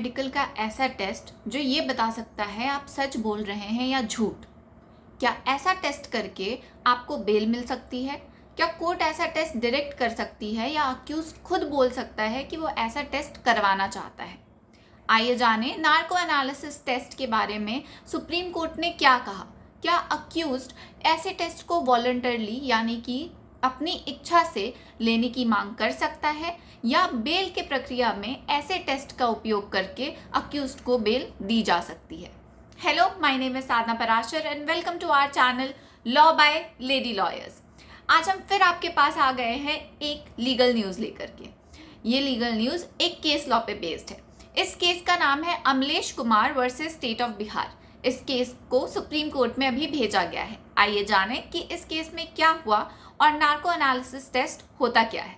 Medical का ऐसा test जो ये बता सकता है आप सच बोल रहे हैं या झूठ? क्या ऐसा टेस्ट करके आपको बेल मिल सकती है? क्या कोर्ट ऐसा टेस्ट डायरेक्ट कर सकती है या अक्यूज्ड खुद बोल सकता है कि वो ऐसा टेस्ट करवाना चाहता है? आइए जाने नार्को एनालिसिस टेस्ट के बारे में सुप्रीम कोर्ट ने क्या कहा। क्या अक्यूज्ड ऐसे टेस्ट को वॉलंटरली यानी कि अपनी इच्छा से लेने की मांग कर सकता है या बेल के प्रक्रिया में ऐसे टेस्ट का उपयोग करके अक्यूज्ड को बेल दी जा सकती है? Hello, my name is Sadhana Parashar and welcome to our channel law by lady lawyers. आज हम फिर आपके पास आ गए हैं एक लीगल न्यूज़ लेकर के। ये लीगल न्यूज़ एक केस लॉ पे बेस्ड है। इस केस का नाम है Amlesh Kumar versus state of Bihar. इस केस को सुप्रीम कोर्ट में अभी भेजा गया है। आइए जानें कि इस केस में क्या हुआ और नार्को एनालिसिस टेस्ट होता क्या है।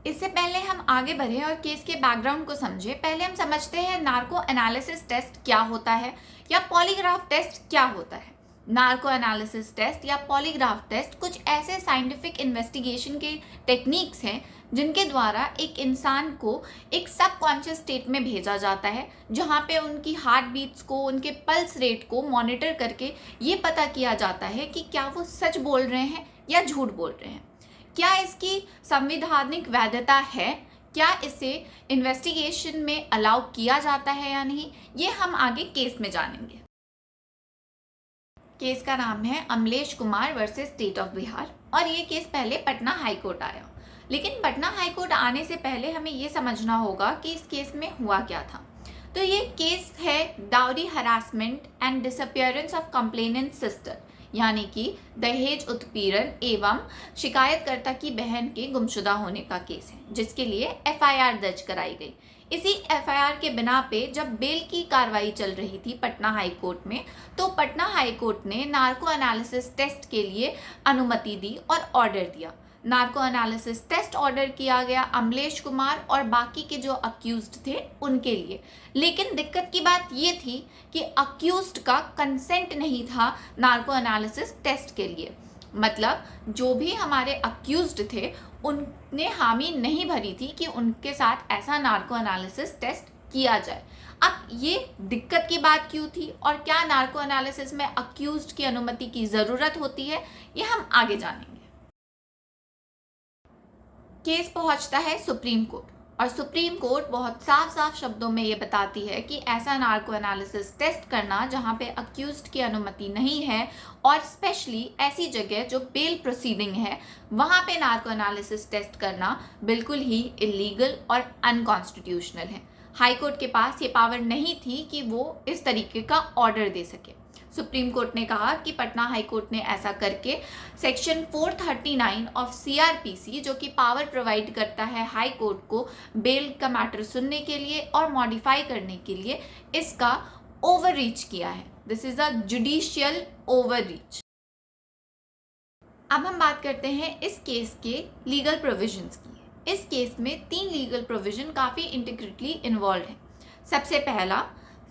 इससे पहले हम आगे बढ़े और केस के बैकग्राउंड को समझे, पहले हम समझते हैं नार्को एनालिसिस टेस्ट क्या होता है या पॉलीग्राफ टेस्ट क्या होता है। नार्को एनालिसिस टेस्ट या पॉलीग्राफ टेस्ट कुछ ऐसे साइंटिफिक इन्वेस्टिगेशन के टेक्निक्स हैं जिनके द्वारा एक इंसान को एक सबकॉन्शियस स्टेट में भेजा जाता है, जहाँ पे उनकी हार्ट बीट्स को, उनके पल्स रेट को मॉनिटर करके ये पता किया जाता है कि क्या वो सच बोल रहे हैं या झूठ बोल रहे हैं। क्या इसकी संवैधानिक वैधता है, क्या इसे इन्वेस्टिगेशन में अलाउ किया जाता है या नहीं, ये हम आगे केस में जानेंगे। केस का नाम है Amlesh Kumar versus state of Bihar और ये केस पहले पटना हाई कोर्ट आया। लेकिन पटना हाई कोर्ट आने से पहले हमें ये समझना होगा कि इस केस में हुआ क्या था। तो ये केस है dowry harassment and disappearance of complainant sister, यानी कि दहेज उत्पीड़न एवं शिकायतकर्ता की बहन के गुमशुदा होने का केस है, जिसके लिए एफआईआर दर्ज कराई गई। इसी एफआईआर के बिना पे जब बेल की कार्रवाई चल रही थी पटना हाई कोर्ट में, तो पटना हाई कोर्ट ने नार्को एनालिसिस टेस्ट के लिए अनुमति दी और ऑर्डर दिया। नार्को एनालिसिस टेस्ट ऑर्डर किया गया अमलेश कुमार और बाकी के जो अक्यूज्ड थे उनके लिए। लेकिन दिक्कत की बात ये थी कि अक्यूज्ड का कंसेंट नहीं था नार्को एनालिसिस टेस्ट के लिए। मतलब जो भी हमारे अक्यूज्ड थे उनने हामी नहीं भरी थी कि उनके साथ ऐसा नार्को एनालिसिस टेस्ट किया जाए। अब ये दिक्कत की बात क्यों थी और क्या नार्को एनालिसिस में अक्यूज्ड की अनुमति की ज़रूरत होती है, ये हम आगे जानेंगे। केस पहुंचता है सुप्रीम कोर्ट और सुप्रीम कोर्ट बहुत साफ साफ शब्दों में ये बताती है कि ऐसा नार्को एनालिसिस टेस्ट करना जहां पे अक्यूज्ड की अनुमति नहीं है और स्पेशली ऐसी जगह जो बेल प्रोसीडिंग है वहां पे नार्को एनालिसिस टेस्ट करना बिल्कुल ही इलीगल और अनकॉन्स्टिट्यूशनल है। हाई कोर्ट के पास ये पावर नहीं थी कि वो इस तरीके का ऑर्डर दे सके। सुप्रीम कोर्ट ने कहा कि पटना हाई कोर्ट ने ऐसा करके सेक्शन 439 ऑफ सीआरपीसी, जो कि पावर प्रोवाइड करता है हाई कोर्ट को बेल का मैटर सुनने के लिए और मॉडिफाई करने के लिए, इसका ओवररीच किया है। This is a judicial overreach. अब हम बात करते हैं इस केस के लीगल प्रोविजंस की। इस केस में 3 लीगल प्रोविजन काफ़ी इंटीग्रेटली इन्वॉल्व है। सबसे पहला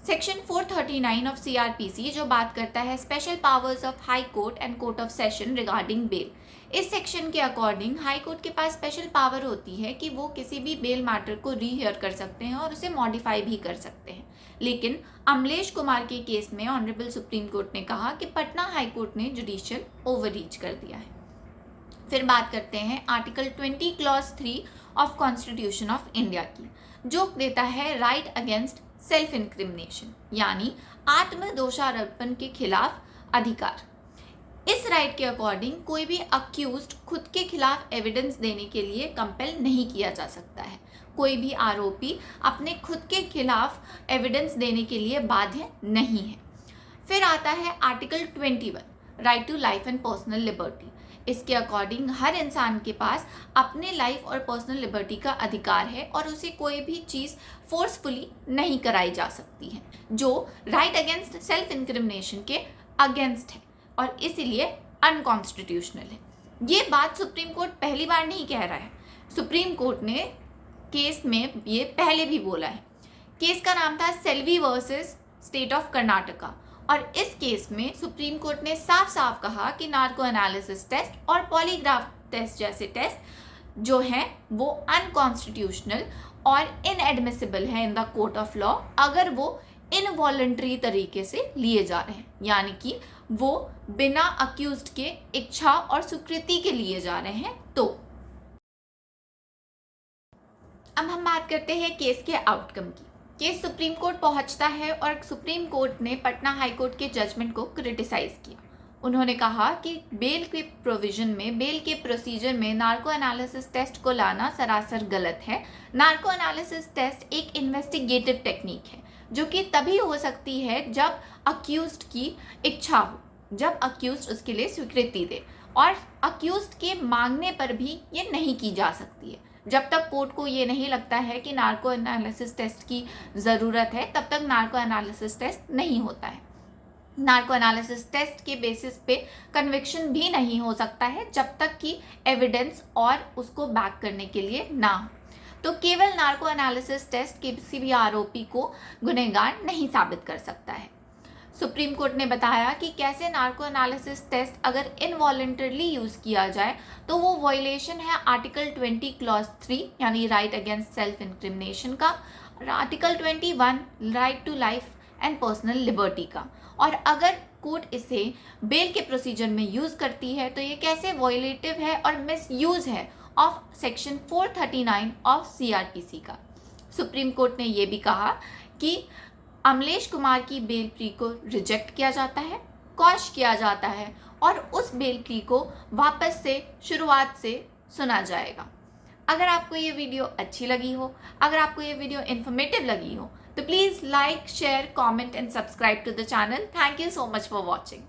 सेक्शन 439 ऑफ सीआरपीसी जो बात करता है special powers of high court and court of session regarding bail. इस सेक्शन के अकॉर्डिंग हाई कोर्ट के पास स्पेशल पावर होती है कि वो किसी भी बेल मैटर को रीहियर कर सकते हैं और उसे मॉडिफाई भी कर सकते हैं। लेकिन अमलेश कुमार के केस में ऑनरेबल सुप्रीम कोर्ट ने कहा कि पटना हाई कोर्ट ने जुडिशियल ओवररीच कर दिया है। फिर बात करते हैं article 20 clause 3 of constitution of India की, जो देता है राइट अगेंस्ट सेल्फ इंक्रिमिनेशन, यानी आत्मदोषारोपण के खिलाफ अधिकार। इस राइट के अकॉर्डिंग कोई भी अक्यूज्ड खुद के खिलाफ एविडेंस देने के लिए कंपेल नहीं किया जा सकता है। कोई भी आरोपी अपने खुद के खिलाफ एविडेंस देने के लिए बाध्य नहीं है। फिर आता है article 21 right to life and personal liberty. इसके अकॉर्डिंग हर इंसान के पास अपने लाइफ और पर्सनल लिबर्टी का अधिकार है और उसे कोई भी चीज़ फोर्सफुली नहीं कराई जा सकती है, जो राइट अगेंस्ट सेल्फ इंक्रिमिनेशन के अगेंस्ट है और इसीलिए अनकॉन्स्टिट्यूशनल है। ये बात सुप्रीम कोर्ट पहली बार नहीं कह रहा है। सुप्रीम कोर्ट ने केस में ये पहले भी बोला है। केस का नाम था Selvi versus state of Karnataka और इस केस में सुप्रीम कोर्ट ने साफ साफ कहा कि नार्को एनालिसिस टेस्ट और पॉलीग्राफ टेस्ट जैसे टेस्ट जो हैं वो अनकॉन्स्टिट्यूशनल और इनएडमिसिबल है in the court of law अगर वो इनवॉलंटरी तरीके से लिए जा रहे हैं, यानी कि वो बिना अक्यूज्ड के इच्छा और स्वीकृति के लिए जा रहे हैं। तो अब हम बात करते हैं केस के आउटकम की। केस सुप्रीम कोर्ट पहुंचता है और सुप्रीम कोर्ट ने पटना हाई कोर्ट के जजमेंट को क्रिटिसाइज किया। उन्होंने कहा कि बेल के प्रोविजन में, बेल के प्रोसीजर में नार्को एनालिसिस टेस्ट को लाना सरासर गलत है। नार्को एनालिसिस टेस्ट एक इन्वेस्टिगेटिव टेक्निक है जो कि तभी हो सकती है जब अक्यूज्ड की इच्छा हो, जब अक्यूज्ड उसके लिए स्वीकृति दे, और अक्यूज्ड के मांगने पर भी ये नहीं की जा सकती है। जब तक कोर्ट को ये नहीं लगता है कि नार्को एनालिसिस टेस्ट की ज़रूरत है, तब तक नार्को एनालिसिस टेस्ट नहीं होता है। नार्को एनालिसिस टेस्ट के बेसिस पे कन्विक्शन भी नहीं हो सकता है जब तक कि एविडेंस और उसको बैक करने के लिए ना हो। तो केवल नार्को एनालिसिस टेस्ट किसी भी आरोपी को गुनहगार नहीं साबित कर सकता है। सुप्रीम कोर्ट ने बताया कि कैसे नार्को एनालिसिस टेस्ट अगर इनवॉलंटरली यूज़ किया जाए तो वो वायलेशन है आर्टिकल 20 क्लॉज 3 यानी राइट अगेंस्ट सेल्फ इंक्रिमिनेशन का, article 21 right to life and personal liberty का। और अगर कोर्ट इसे बेल के प्रोसीजर में यूज़ करती है तो ये कैसे वायलेटिव है और मिसयूज़ है ऑफ सेक्शन 439 ऑफ CRPC का। सुप्रीम कोर्ट ने ये भी कहा कि अमलेश कुमार की बेल प्ली को रिजेक्ट किया जाता है, क्वैश किया जाता है और उस बेल प्ली को वापस से शुरुआत से सुना जाएगा। अगर आपको ये वीडियो अच्छी लगी हो, अगर आपको ये वीडियो इन्फॉर्मेटिव लगी हो, तो please like, share, comment and subscribe to the channel. Thank you so much for watching.